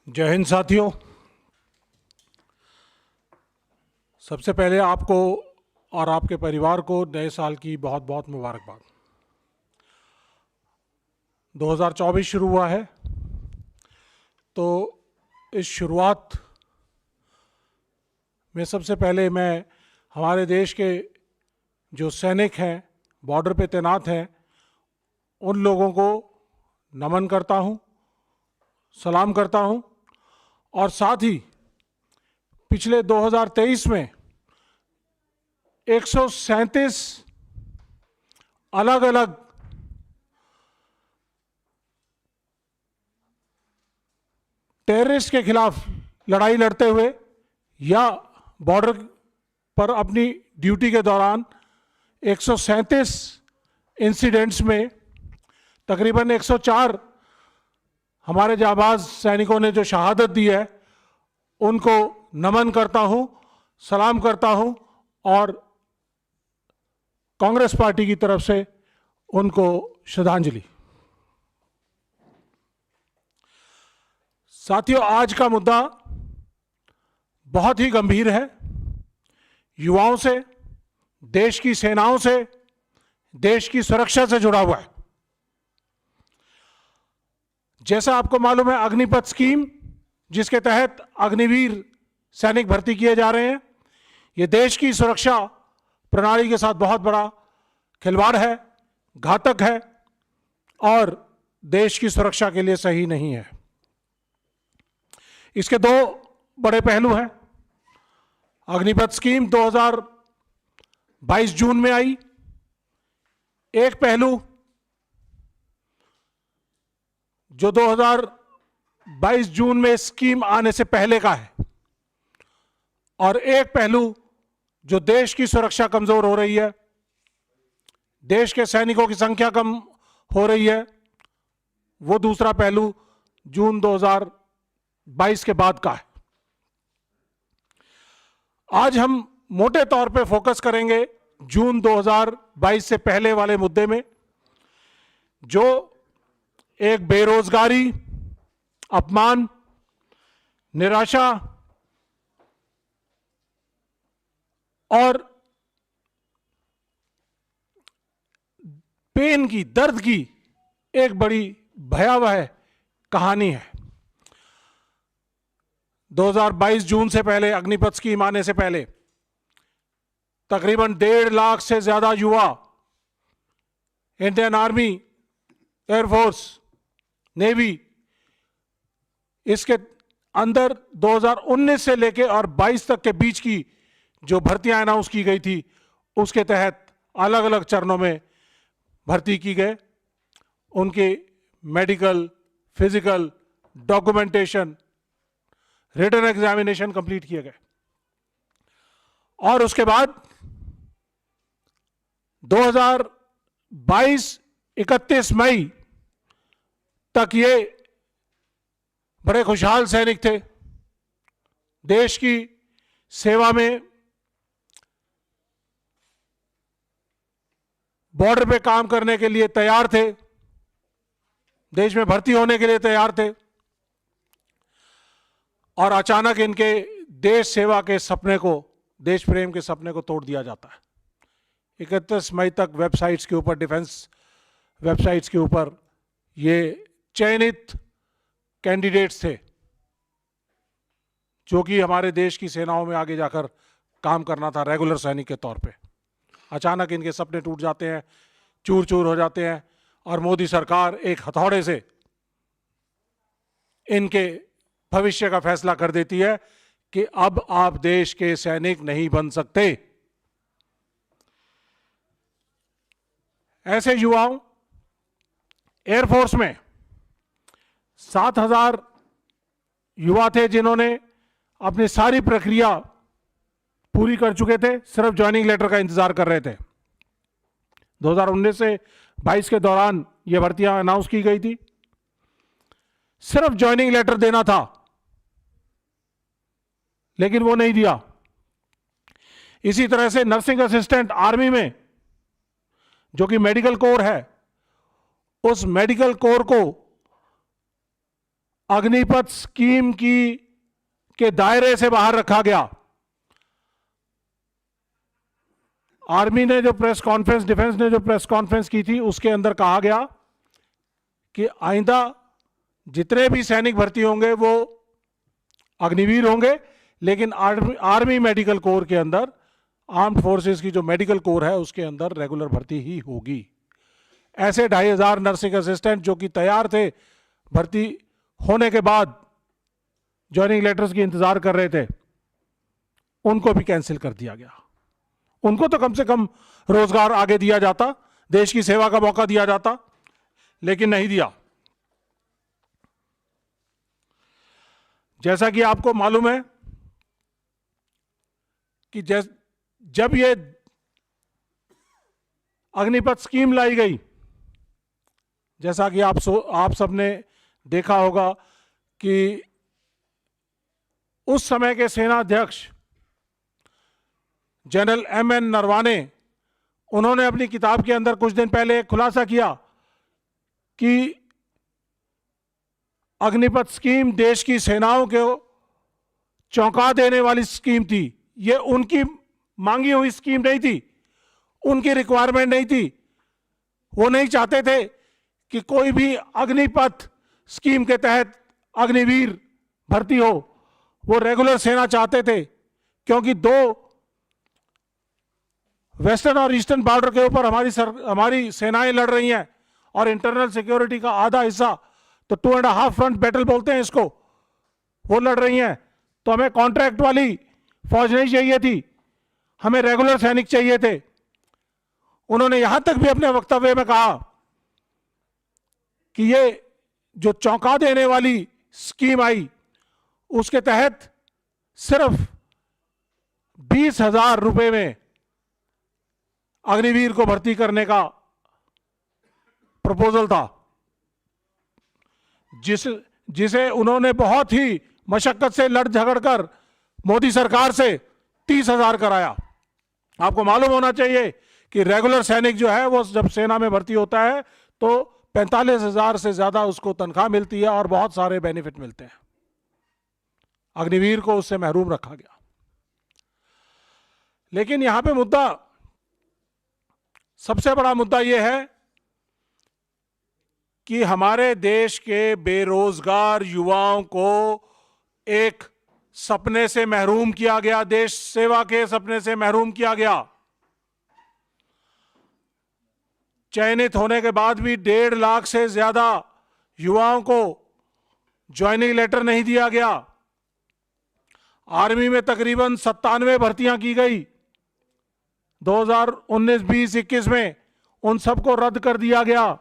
जय हिंद साथियों। सबसे पहले आपको और आपके परिवार को नए साल की बहुत बहुत मुबारकबाद। 2024 शुरू हुआ है, तो इस शुरुआत में सबसे पहले मैं हमारे देश के जो सैनिक हैं, बॉर्डर पे तैनात हैं, उन लोगों को नमन करता हूं, सलाम करता हूं। और साथ ही पिछले 2023 में 137 अलग अलग टेररिस्ट के खिलाफ लड़ाई लड़ते हुए या बॉर्डर पर अपनी ड्यूटी के दौरान 137 इंसिडेंट्स में तकरीबन 104 हमारे जाबाज सैनिकों ने जो शहादत दी है, उनको नमन करता हूं, सलाम करता हूं और कांग्रेस पार्टी की तरफ से उनको श्रद्धांजलि। साथियों, आज का मुद्दा बहुत ही गंभीर है। युवाओं से, देश की सेनाओं से, देश की सुरक्षा से जुड़ा हुआ है। जैसा आपको मालूम है, अग्निपथ स्कीम, जिसके तहत अग्निवीर सैनिक भर्ती किए जा रहे हैं, ये देश की सुरक्षा प्रणाली के साथ बहुत बड़ा खिलवाड़ है, घातक है और देश की सुरक्षा के लिए सही नहीं है। इसके दो बड़े पहलू हैं। अग्निपथ स्कीम 2022 जून में आई। एक पहलू जो 2022 जून में स्कीम आने से पहले का है, और एक पहलू जो देश की सुरक्षा कमजोर हो रही है, देश के सैनिकों की संख्या कम हो रही है, वो दूसरा पहलू जून 2022 के बाद का है। आज हम मोटे तौर पे फोकस करेंगे जून 2022 से पहले वाले मुद्दे में, जो एक बेरोजगारी, अपमान, निराशा और पेन की, दर्द की एक बड़ी भयावह कहानी है। 2022 जून से पहले, अग्निपथ स्कीम आने से पहले, तकरीबन 1.5 लाख से ज्यादा युवा इंडियन आर्मी, एयरफोर्स, नेवी, इसके अंदर 2019 से लेके और 22 तक के बीच की जो भर्तियां अनाउंस की गई थी, उसके तहत अलग अलग चरणों में भर्ती की गए। उनके medical, physical, documentation, written examination complete किए गए। और उसके बाद 2022 31 मई तक ये बड़े खुशहाल सैनिक थे, देश की सेवा में, बॉर्डर पे काम करने के लिए तैयार थे, देश में भर्ती होने के लिए तैयार थे, और अचानक इनके देश सेवा के सपने को, देश प्रेम के सपने को तोड़ दिया जाता है। 31 मई तक वेबसाइट्स के ऊपर, डिफेंस वेबसाइट्स के ऊपर ये चयनित कैंडिडेट्स थे जो कि हमारे देश की सेनाओं में आगे जाकर काम करना था रेगुलर सैनिक के तौर पे। अचानक इनके सपने टूट जाते हैं, चूर चूर हो जाते हैं, और मोदी सरकार एक हथौड़े से इनके भविष्य का फैसला कर देती है कि अब आप देश के सैनिक नहीं बन सकते। ऐसे युवाओं, एयरफोर्स में 7,000 युवा थे जिन्होंने अपनी सारी प्रक्रिया पूरी कर चुके थे, सिर्फ ज्वाइनिंग लेटर का इंतजार कर रहे थे। 2019 से 22 के दौरान ये भर्तियां अनाउंस की गई थी, सिर्फ ज्वाइनिंग लेटर देना था, लेकिन वो नहीं दिया। इसी तरह से नर्सिंग असिस्टेंट आर्मी में, जो कि मेडिकल कोर है, उस मेडिकल कोर को अग्निपथ स्कीम के दायरे से बाहर रखा गया। आर्मी ने जो प्रेस कॉन्फ्रेंस, डिफेंस ने जो प्रेस कॉन्फ्रेंस की थी, उसके अंदर कहा गया कि आइंदा जितने भी सैनिक भर्ती होंगे वो अग्निवीर होंगे, लेकिन आर्मी मेडिकल कोर के अंदर, आर्म्ड फोर्सेस की जो मेडिकल कोर है उसके अंदर रेगुलर भर्ती ही होगी। ऐसे 2500 नर्सिंग असिस्टेंट जो कि तैयार थे, भर्ती होने के बाद ज्वाइनिंग लेटर्स की इंतजार कर रहे थे, उनको भी कैंसिल कर दिया गया। उनको तो कम से कम रोजगार आगे दिया जाता, देश की सेवा का मौका दिया जाता, लेकिन नहीं दिया। जैसा कि आपको मालूम है कि जब ये अग्निपथ स्कीम लाई गई, जैसा कि आप सबने देखा होगा कि उस समय के सेना अध्यक्ष जनरल एम.एन. नरवाने, उन्होंने अपनी किताब के अंदर कुछ दिन पहले एक खुलासा किया कि अग्निपथ स्कीम देश की सेनाओं को चौंका देने वाली स्कीम थी। ये उनकी मांगी हुई स्कीम नहीं थी, उनकी रिक्वायरमेंट नहीं थी। वो नहीं चाहते थे कि कोई भी अग्निपथ स्कीम के तहत अग्निवीर भर्ती हो, वो रेगुलर सेना चाहते थे, क्योंकि दो वेस्टर्न और ईस्टर्न बॉर्डर के ऊपर हमारी सेनाएं लड़ रही हैं, और इंटरनल सिक्योरिटी का आधा हिस्सा, तो 2.5 फ्रंट बैटल बोलते हैं इसको, वो लड़ रही हैं। तो हमें कॉन्ट्रैक्ट वाली फौज नहीं चाहिए थी, हमें रेगुलर सैनिक चाहिए थे। उन्होंने यहां तक भी अपने वक्तव्य में कहा कि ये जो चौंका देने वाली स्कीम आई, उसके तहत सिर्फ 20,000 रुपए में अग्निवीर को भर्ती करने का प्रपोजल था, जिसे उन्होंने बहुत ही मशक्कत से लड़ झगड़ कर मोदी सरकार से 30,000 कराया। आपको मालूम होना चाहिए कि रेगुलर सैनिक जो है वो जब सेना में भर्ती होता है तो 45,000 से ज्यादा उसको तनख्वाह मिलती है और बहुत सारे बेनिफिट मिलते हैं। अग्निवीर को उससे महरूम रखा गया। लेकिन यहां पे मुद्दा, सबसे बड़ा मुद्दा यह है कि हमारे देश के बेरोजगार युवाओं को एक सपने से महरूम किया गया, देश सेवा के सपने से महरूम किया गया। चयनित होने के बाद भी 1.5 लाख से ज्यादा युवाओं को ज्वाइनिंग लेटर नहीं दिया गया। आर्मी में तकरीबन 97 भर्तियां की गई 2019, 20, 21 में, उन सबको रद्द कर दिया गया।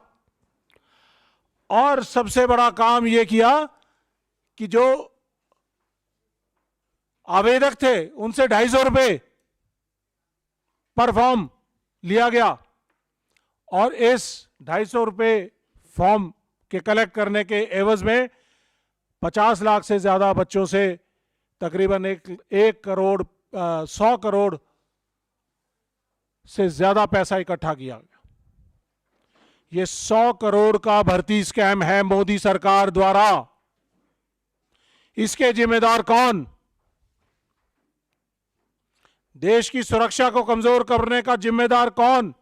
और सबसे बड़ा काम यह किया कि जो आवेदक थे उनसे 250 रुपए पर फॉर्म लिया गया, और इस 250 रुपए फॉर्म के कलेक्ट करने के एवज में 50 लाख से ज्यादा बच्चों से तकरीबन 1 करोड़ 100 करोड़ से ज्यादा पैसा इकट्ठा किया गया। ये 100 करोड़ का भर्ती स्कैम है मोदी सरकार द्वारा। इसके जिम्मेदार कौन? देश की सुरक्षा को कमजोर करने का जिम्मेदार कौन?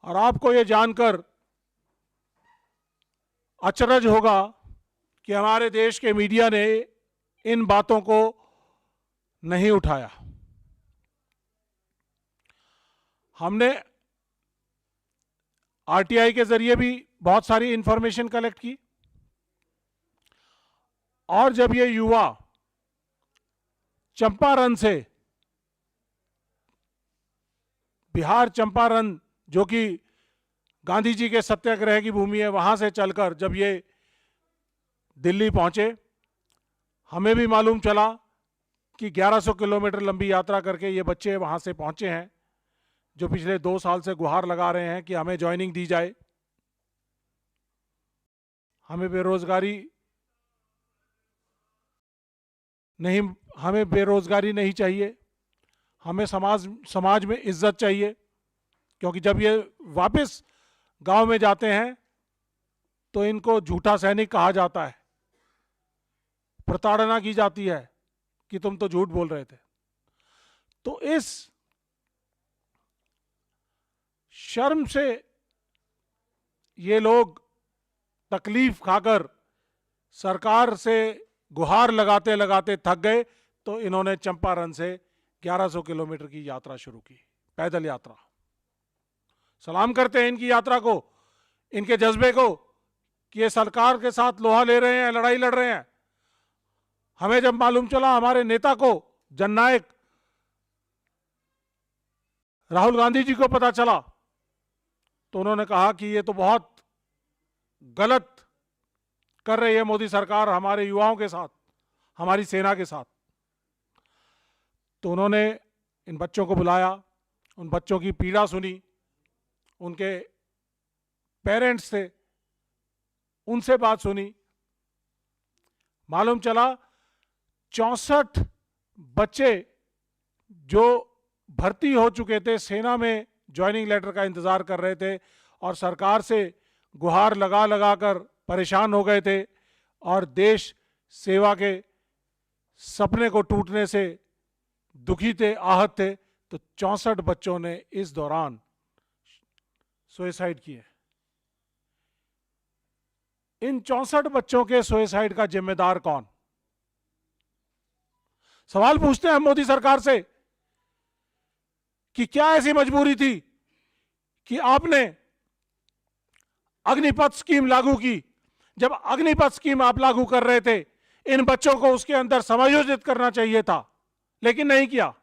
और आपको यह जानकर अचरज होगा कि हमारे देश के मीडिया ने इन बातों को नहीं उठाया। हमने आरटीआई के जरिए भी बहुत सारी इंफॉर्मेशन कलेक्ट की, और जब ये युवा चंपारण से, बिहार चंपारण जो कि गांधी जी के सत्याग्रह की भूमि है, वहां से चलकर जब ये दिल्ली पहुंचे, हमें भी मालूम चला कि 1100 किलोमीटर लंबी यात्रा करके ये बच्चे वहां से पहुंचे हैं, जो पिछले 2 साल से गुहार लगा रहे हैं कि हमें ज्वाइनिंग दी जाए, हमें बेरोजगारी नहीं चाहिए, हमें समाज में इज्जत चाहिए। क्योंकि जब ये वापस गांव में जाते हैं तो इनको झूठा सैनिक कहा जाता है, प्रताड़ना की जाती है कि तुम तो झूठ बोल रहे थे। तो इस शर्म से ये लोग तकलीफ खाकर सरकार से गुहार लगाते लगाते थक गए, तो इन्होंने चंपारण से 1100 किलोमीटर की यात्रा शुरू की, पैदल यात्रा। सलाम करते हैं इनकी यात्रा को, इनके जज्बे को कि ये सरकार के साथ लोहा ले रहे हैं, लड़ाई लड़ रहे हैं। हमें जब मालूम चला, हमारे नेता को, जननायक राहुल गांधी जी को पता चला, तो उन्होंने कहा कि ये तो बहुत गलत कर रही है मोदी सरकार हमारे युवाओं के साथ, हमारी सेना के साथ। तो उन्होंने इन बच्चों को बुलाया, उन बच्चों की पीड़ा सुनी, उनके पेरेंट्स थे, उनसे बात सुनी। मालूम चला 64 बच्चे जो भर्ती हो चुके थे, सेना में ज्वाइनिंग लेटर का इंतजार कर रहे थे और सरकार से गुहार लगा लगा कर परेशान हो गए थे और देश सेवा के सपने को टूटने से दुखी थे, आहत थे, तो 64 बच्चों ने इस दौरान सुसाइड किए। इन 64 बच्चों के सुसाइड का जिम्मेदार कौन? सवाल पूछते हैं हम मोदी सरकार से कि क्या ऐसी मजबूरी थी कि आपने अग्निपथ स्कीम लागू की? जब अग्निपथ स्कीम आप लागू कर रहे थे, इन बच्चों को उसके अंदर समायोजित करना चाहिए था, लेकिन नहीं किया।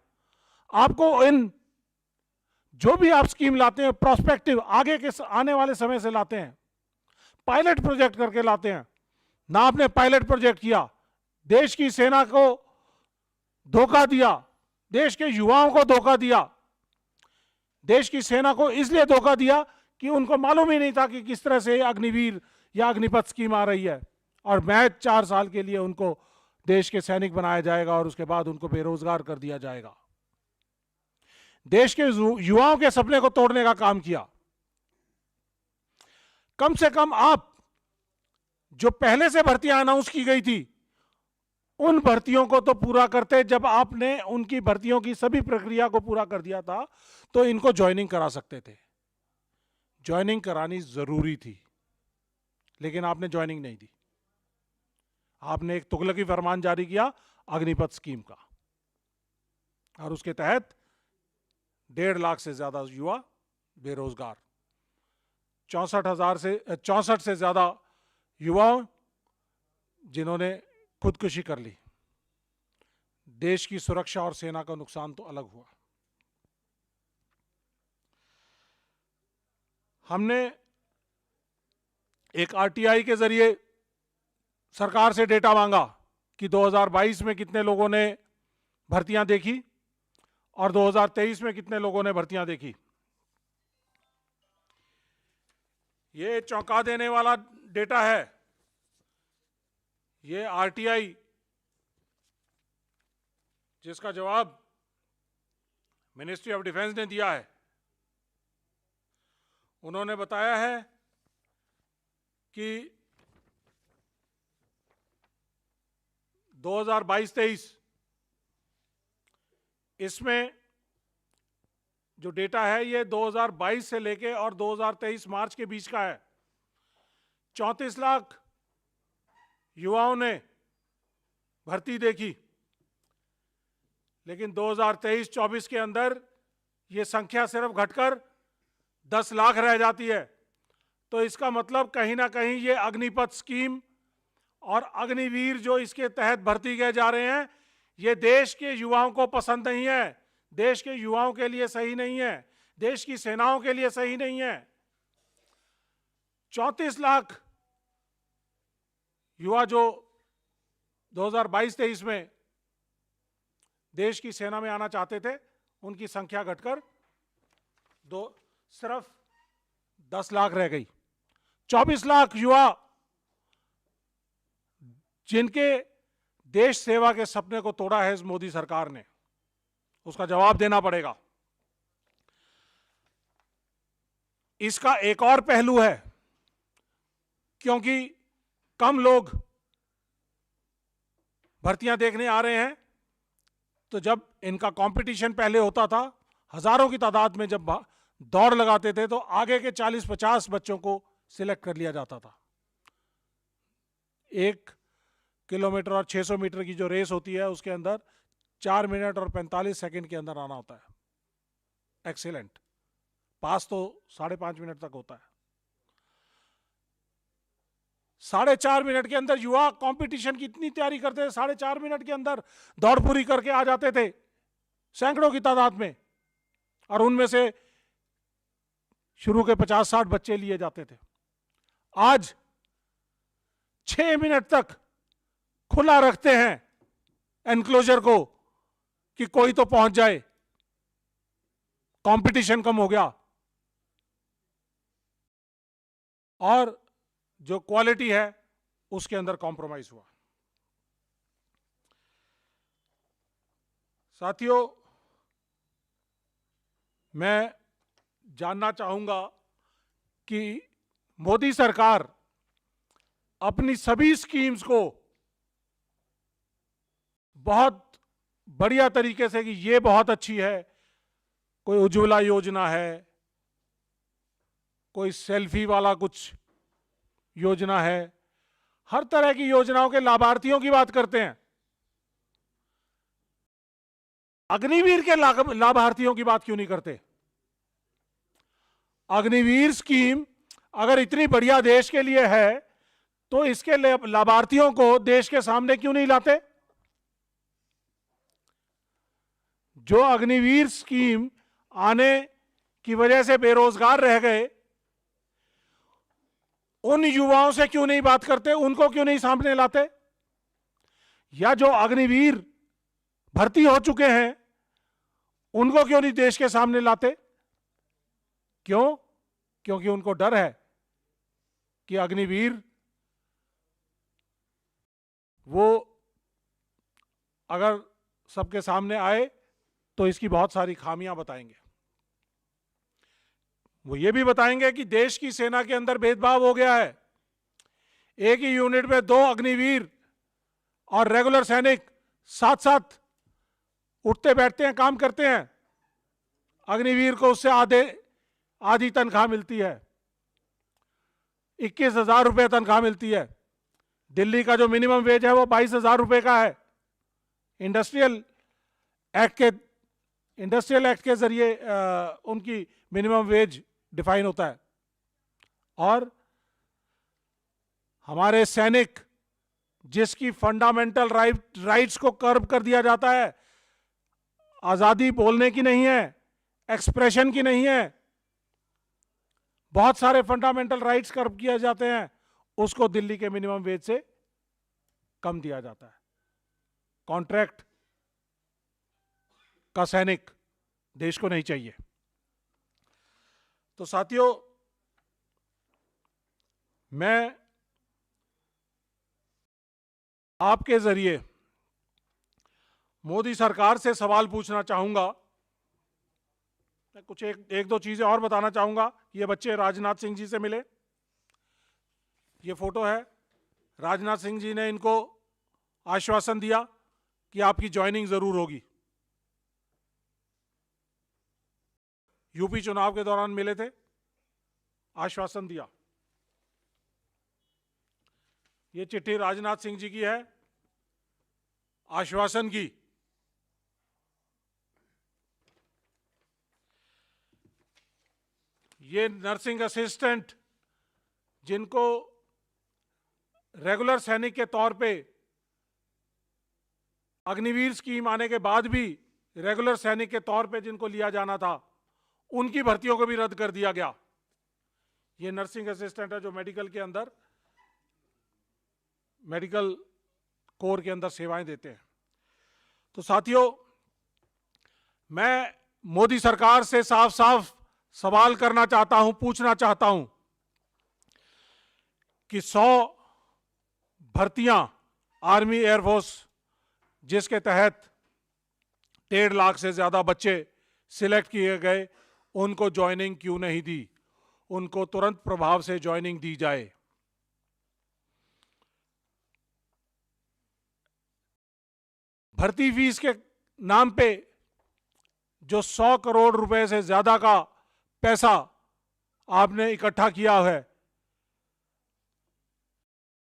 आपको इन जो भी आप स्कीम लाते हैं, प्रोस्पेक्टिव, आगे के आने वाले समय से लाते हैं, पायलट प्रोजेक्ट करके लाते हैं ना। आपने पायलट प्रोजेक्ट किया, देश की सेना को धोखा दिया, देश के युवाओं को धोखा दिया। देश की सेना को इसलिए धोखा दिया कि उनको मालूम ही नहीं था कि किस तरह से अग्निवीर या अग्निपथ स्कीम आ रही है, और महज 4 साल के लिए उनको देश के सैनिक बनाया जाएगा और उसके बाद उनको बेरोजगार कर दिया जाएगा। देश के युवाओं के सपने को तोड़ने का काम किया। कम से कम आप जो पहले से भर्तियां अनाउंस की गई थी, उन भर्तियों को तो पूरा करते। जब आपने उनकी भर्तियों की सभी प्रक्रिया को पूरा कर दिया था, तो इनको ज्वाइनिंग करा सकते थे। ज्वाइनिंग करानी जरूरी थी, लेकिन आपने ज्वाइनिंग नहीं दी। आपने एक तुगलकी फरमान जारी किया अग्निपथ स्कीम का, और उसके तहत 1.5 लाख से ज्यादा युवा बेरोजगार, 64 से ज्यादा युवाओं जिन्होंने खुदकुशी कर ली। देश की सुरक्षा और सेना का नुकसान तो अलग हुआ। हमने एक आरटीआई के जरिए सरकार से डेटा मांगा कि 2022 में कितने लोगों ने भर्तियां देखी और 2023 में कितने लोगों ने भर्तियां देखी। ये चौंका देने वाला डेटा है। ये आरटीआई, जिसका जवाब मिनिस्ट्री ऑफ डिफेंस ने दिया है, उन्होंने बताया है कि 2022-23 इसमें जो डेटा है ये 2022 से लेके और 2023 मार्च के बीच का है। 34 लाख युवाओं ने भर्ती देखी, लेकिन 2023-24 के अंदर ये संख्या सिर्फ घटकर 10 लाख रह जाती है। तो इसका मतलब कहीं ना कहीं ये अग्निपथ स्कीम और अग्निवीर जो इसके तहत भर्ती किए जा रहे हैं, ये देश के युवाओं को पसंद नहीं है, देश के युवाओं के लिए सही नहीं है, देश की सेनाओं के लिए सही नहीं है। 34 लाख युवा जो 2022-23 में देश की सेना में आना चाहते थे, उनकी संख्या घटकर सिर्फ 10 लाख रह गई। 24 लाख युवा जिनके देश सेवा के सपने को तोड़ा है इस मोदी सरकार ने, उसका जवाब देना पड़ेगा। इसका एक और पहलू है। क्योंकि कम लोग भर्तियां देखने आ रहे हैं। तो जब इनका कंपटीशन पहले होता था, हजारों की तादाद में जब दौड़ लगाते थे, तो आगे के 40-50 बच्चों को सिलेक्ट कर लिया जाता था। 1 किलोमीटर और 600 मीटर की जो रेस होती है, उसके अंदर 4 मिनट और 45 सेकंड के अंदर आना होता है। एक्सीलेंट। पास तो 5.5 मिनट तक होता है। 4.5 मिनट के अंदर युवा कंपटीशन की इतनी तैयारी करते थे, 4.5 मिनट के अंदर दौड़ पूरी करके आ जाते थे, सैकड़ों की तादाद में। और उनमें से शुरू के 50-60 बच्चे लिए जाते थे। आज 6 मिनट तक खुला रखते हैं एनक्लोजर को कि कोई तो पहुंच जाए। कंपटीशन कम हो गया और जो क्वालिटी है उसके अंदर कॉम्प्रोमाइज हुआ। साथियों, मैं जानना चाहूंगा कि मोदी सरकार अपनी सभी स्कीम्स को बहुत बढ़िया तरीके से, कि ये बहुत अच्छी है, कोई उज्ज्वला योजना है, कोई सेल्फी वाला कुछ योजना है, हर तरह की योजनाओं के लाभार्थियों की बात करते हैं। अग्निवीर के लाभार्थियों की बात क्यों नहीं करते? अग्निवीर स्कीम अगर इतनी बढ़िया देश के लिए है, तो इसके लाभार्थियों को देश के सामने क्यों नहीं लाते? जो अग्निवीर स्कीम आने की वजह से बेरोजगार रह गए, उन युवाओं से क्यों नहीं बात करते? उनको क्यों नहीं सामने लाते? या जो अग्निवीर भर्ती हो चुके हैं, उनको क्यों नहीं देश के सामने लाते? क्यों? क्योंकि उनको डर है कि अग्निवीर वो अगर सबके सामने आए तो इसकी बहुत सारी खामियां बताएंगे। वो ये भी बताएंगे कि देश की सेना के अंदर भेदभाव हो गया है। एक ही यूनिट में 2 अग्निवीर और रेगुलर सैनिक साथ साथ उठते बैठते हैं, काम करते हैं। अग्निवीर को उससे आधी तनख्वाह मिलती है, 21,000 रुपये तनख्वाह मिलती है। दिल्ली का जो मिनिमम वेज है वो 22,000 रुपये का है। इंडस्ट्रियल एक्ट के जरिए उनकी मिनिमम वेज डिफाइन होता है। और हमारे सैनिक, जिसकी फंडामेंटल राइट्स को कर्ब कर दिया जाता है, आजादी बोलने की नहीं है, एक्सप्रेशन की नहीं है, बहुत सारे फंडामेंटल राइट्स कर्ब किए जाते हैं, उसको दिल्ली के मिनिमम वेज से कम दिया जाता है। कॉन्ट्रैक्ट का सैनिक देश को नहीं चाहिए। तो साथियों, मैं आपके जरिए मोदी सरकार से सवाल पूछना चाहूंगा। मैं कुछ एक दो चीजें और बताना चाहूंगा। ये बच्चे राजनाथ सिंह जी से मिले। ये फोटो है। राजनाथ सिंह जी ने इनको आश्वासन दिया कि आपकी ज्वाइनिंग जरूर होगी। यूपी चुनाव के दौरान मिले थे, आश्वासन दिया। ये चिट्ठी राजनाथ सिंह जी की है, आश्वासन की। ये नर्सिंग असिस्टेंट, जिनको रेगुलर सैनिक के तौर पे अग्निवीर स्कीम आने के बाद भी रेगुलर सैनिक के तौर पे जिनको लिया जाना था, उनकी भर्तियों को भी रद्द कर दिया गया। ये नर्सिंग असिस्टेंट है जो मेडिकल के अंदर, मेडिकल कोर के अंदर सेवाएं देते हैं। तो साथियों, मैं मोदी सरकार से साफ साफ सवाल करना चाहता हूं, पूछना चाहता हूं कि 100 भर्तियां आर्मी एयरफोर्स, जिसके तहत 1.5 लाख से ज्यादा बच्चे सिलेक्ट किए गए, उनको ज्वाइनिंग क्यों नहीं दी? उनको तुरंत प्रभाव से ज्वाइनिंग दी जाए। भर्ती फीस के नाम पे जो 100 करोड़ रुपए से ज्यादा का पैसा आपने इकट्ठा किया है,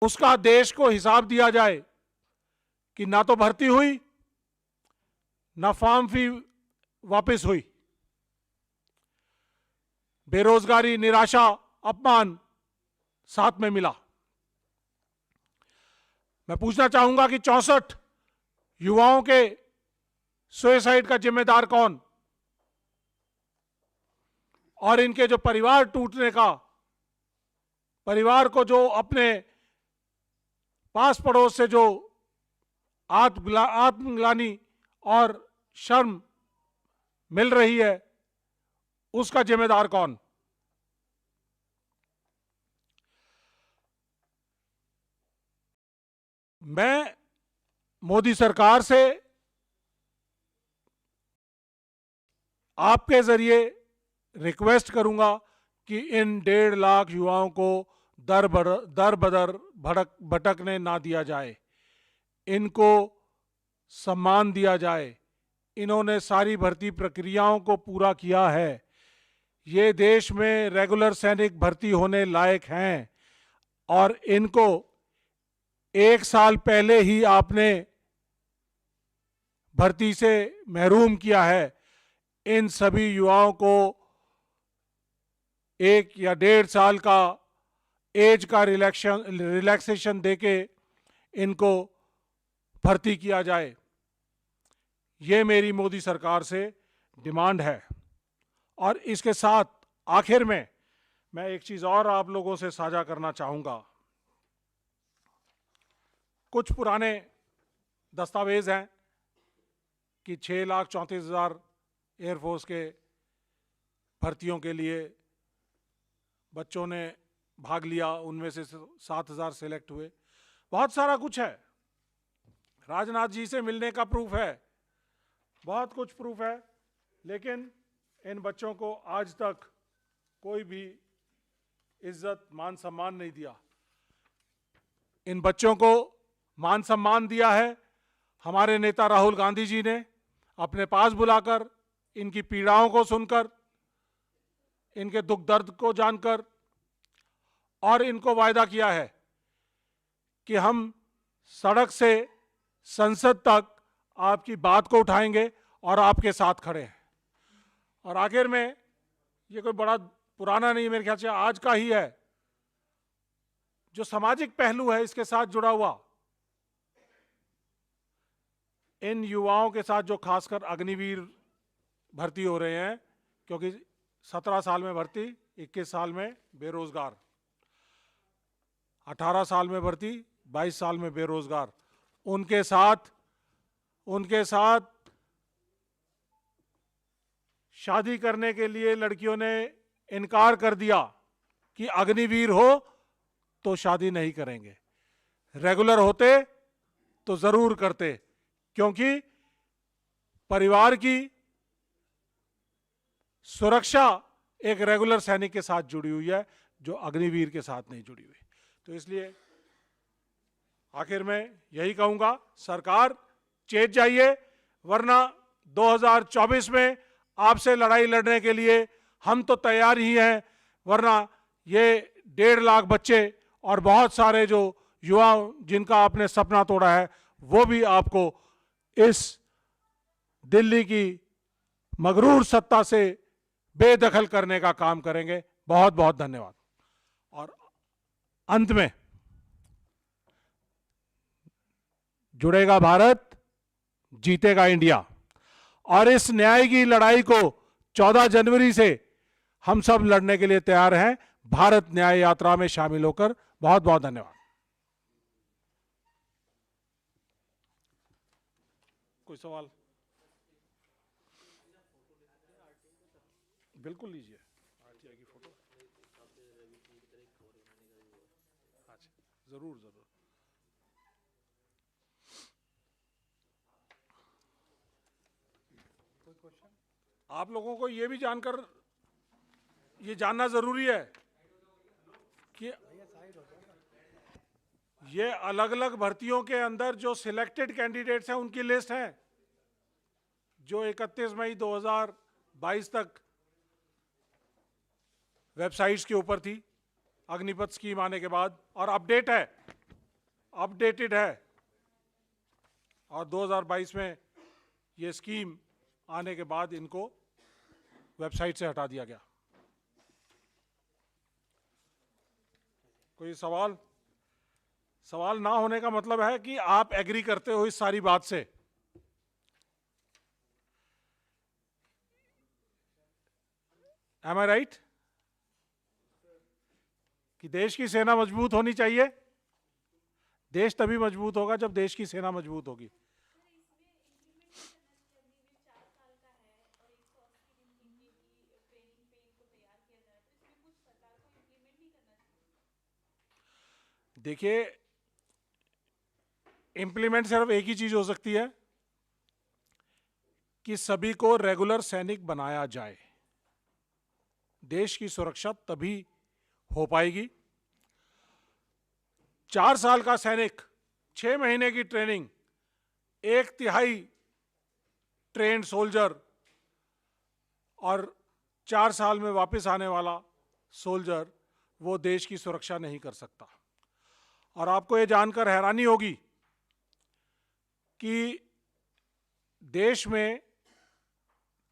उसका देश को हिसाब दिया जाए कि ना तो भर्ती हुई, ना फॉर्म फी वापस हुई। बेरोजगारी, निराशा, अपमान साथ में मिला। मैं पूछना चाहूंगा कि 64 युवाओं के सुसाइड का जिम्मेदार कौन, और इनके जो परिवार टूटने का, परिवार को जो अपने पास पड़ोस से जो आत्मग्लानि और शर्म मिल रही है, उसका जिम्मेदार कौन? मैं मोदी सरकार से आपके जरिए रिक्वेस्ट करूंगा कि इन 1.5 लाख युवाओं को दर बदर भटकने ना दिया जाए, इनको सम्मान दिया जाए। इन्होंने सारी भर्ती प्रक्रियाओं को पूरा किया है। ये देश में रेगुलर सैनिक भर्ती होने लायक हैं, और इनको 1 साल पहले ही आपने भर्ती से महरूम किया है। इन सभी युवाओं को 1 या 1.5 साल का एज का रिलैक्सेशन देके इनको भर्ती किया जाए। ये मेरी मोदी सरकार से डिमांड है। और इसके साथ आखिर में मैं एक चीज और आप लोगों से साझा करना चाहूंगा। कुछ पुराने दस्तावेज हैं कि 6,34,000 एयरफोर्स के भर्तियों के लिए बच्चों ने भाग लिया, उनमें से 7,000 सेलेक्ट हुए। बहुत सारा कुछ है, राजनाथ जी से मिलने का प्रूफ है, बहुत कुछ प्रूफ है, लेकिन इन बच्चों को आज तक कोई भी इज्जत, मान सम्मान नहीं दिया। इन बच्चों को मान सम्मान दिया है हमारे नेता राहुल गांधी जी ने, अपने पास बुलाकर, इनकी पीड़ाओं को सुनकर, इनके दुख दर्द को जानकर, और इनको वायदा किया है कि हम सड़क से संसद तक आपकी बात को उठाएंगे और आपके साथ खड़े हैं। और आखिर में, ये कोई बड़ा पुराना नहीं, मेरे ख्याल से आज का ही है, जो सामाजिक पहलू है इसके साथ जुड़ा हुआ, इन युवाओं के साथ जो खासकर अग्निवीर भर्ती हो रहे हैं, क्योंकि 17 साल में भर्ती, 21 साल में बेरोजगार, 18 साल में भर्ती, 22 साल में बेरोजगार, उनके साथ शादी करने के लिए लड़कियों ने इनकार कर दिया कि अग्निवीर हो तो शादी नहीं करेंगे, रेगुलर होते तो जरूर करते, क्योंकि परिवार की सुरक्षा एक रेगुलर सैनिक के साथ जुड़ी हुई है, जो अग्निवीर के साथ नहीं जुड़ी हुई। तो इसलिए आखिर में यही कहूंगा, सरकार चेत जाइए, वरना 2024 में आपसे लड़ाई लड़ने के लिए हम तो तैयार ही हैं, वरना ये 1.5 लाख बच्चे और बहुत सारे जो युवा जिनका आपने सपना तोड़ा है, वो भी आपको इस दिल्ली की मगरूर सत्ता से बेदखल करने का काम करेंगे। बहुत बहुत धन्यवाद। और अंत में, जुड़ेगा भारत, जीतेगा इंडिया, और इस न्याय की लड़ाई को 14 जनवरी से हम सब लड़ने के लिए तैयार हैं, भारत न्याय यात्रा में शामिल होकर। बहुत बहुत धन्यवाद। कोई सवाल? बिल्कुल लीजिए आरटीआई की फोटो। अच्छा, जरूर जरूर। कोई क्वेश्चन? आप लोगों को ये भी जानना जरूरी है कि ये अलग अलग भर्तियों के अंदर जो सिलेक्टेड कैंडिडेट्स हैं उनकी लिस्ट है, जो 31 मई 2022 तक वेबसाइट्स के ऊपर थी अग्निपथ स्कीम आने के बाद, और अपडेट है, अपडेटेड है। और 2022 में ये स्कीम आने के बाद इनको वेबसाइट से हटा दिया गया। कोई सवाल? सवाल ना होने का मतलब है कि आप एग्री करते हो इस सारी बात से। एम आई राइट? कि देश की सेना मजबूत होनी चाहिए। देश तभी मजबूत होगा जब देश की सेना मजबूत होगी। देखिए, इंप्लीमेंट सिर्फ एक ही चीज हो सकती है कि सभी को रेगुलर सैनिक बनाया जाए। देश की सुरक्षा तभी हो पाएगी। 4 साल का सैनिक, 6 महीने की ट्रेनिंग, 1/3 ट्रेन्ड सोल्जर और 4 साल में वापस आने वाला सोल्जर, वो देश की सुरक्षा नहीं कर सकता। और आपको ये जानकर हैरानी होगी कि देश में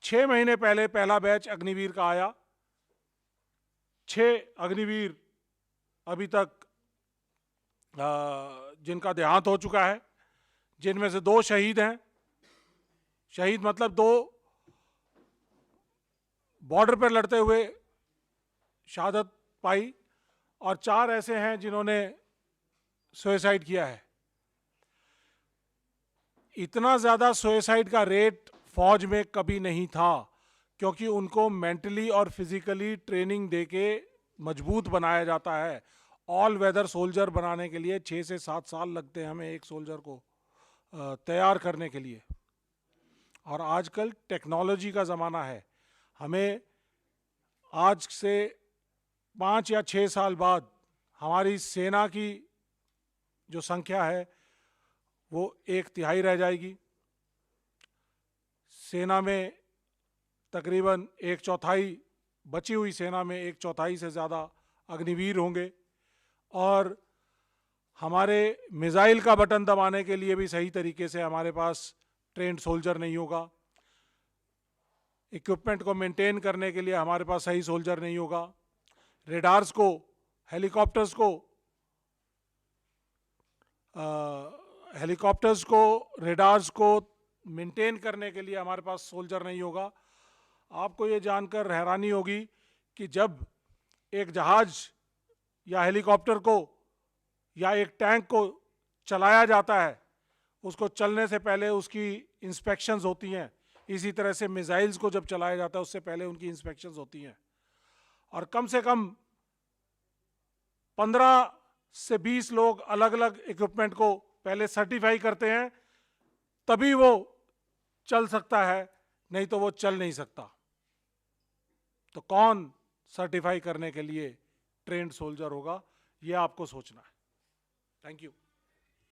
6 महीने पहले पहला बैच अग्निवीर का आया। 6 अग्निवीर अभी तक जिनका देहांत हो चुका है, जिनमें से 2 शहीद हैं। शहीद मतलब 2 बॉर्डर पर लड़ते हुए शहादत पाई, और 4 ऐसे हैं जिन्होंने सुसाइड किया है। इतना ज्यादा सुसाइड का रेट फौज में कभी नहीं था, क्योंकि उनको मेंटली और फिजिकली ट्रेनिंग देके मजबूत बनाया जाता है। ऑल वेदर सोल्जर बनाने के लिए 6 से 7 साल लगते हैं हमें एक सोल्जर को तैयार करने के लिए। और आजकल टेक्नोलॉजी का ज़माना है। हमें आज से 5 या 6 साल बाद हमारी सेना की जो संख्या है वो 1/3 रह जाएगी। सेना में तकरीबन 1/4, बची हुई सेना में 1/4 से ज़्यादा अग्निवीर होंगे। और हमारे मिसाइल का बटन दबाने के लिए भी सही तरीके से हमारे पास ट्रेंड सोल्जर नहीं होगा। इक्विपमेंट को मेंटेन करने के लिए हमारे पास सही सोल्जर नहीं होगा। रेडार्स को, हेलीकॉप्टर्स को, रेडार्स को मेंटेन करने के लिए हमारे पास सोल्जर नहीं होगा। आपको ये जानकर हैरानी होगी कि जब एक जहाज या हेलीकॉप्टर को या एक टैंक को चलाया जाता है, उसको चलने से पहले उसकी इंस्पेक्शंस होती हैं। इसी तरह से मिसाइल्स को जब चलाया जाता है उससे पहले उनकी इंस्पेक्शंस होती हैं। और कम से कम 15 से 20 लोग अलग अलग इक्विपमेंट को पहले सर्टिफाई करते हैं, तभी वो चल सकता है, नहीं तो वो चल नहीं सकता। तो कौन सर्टिफाई करने के लिए ट्रेंड सोल्जर होगा, ये आपको सोचना है। Thank you.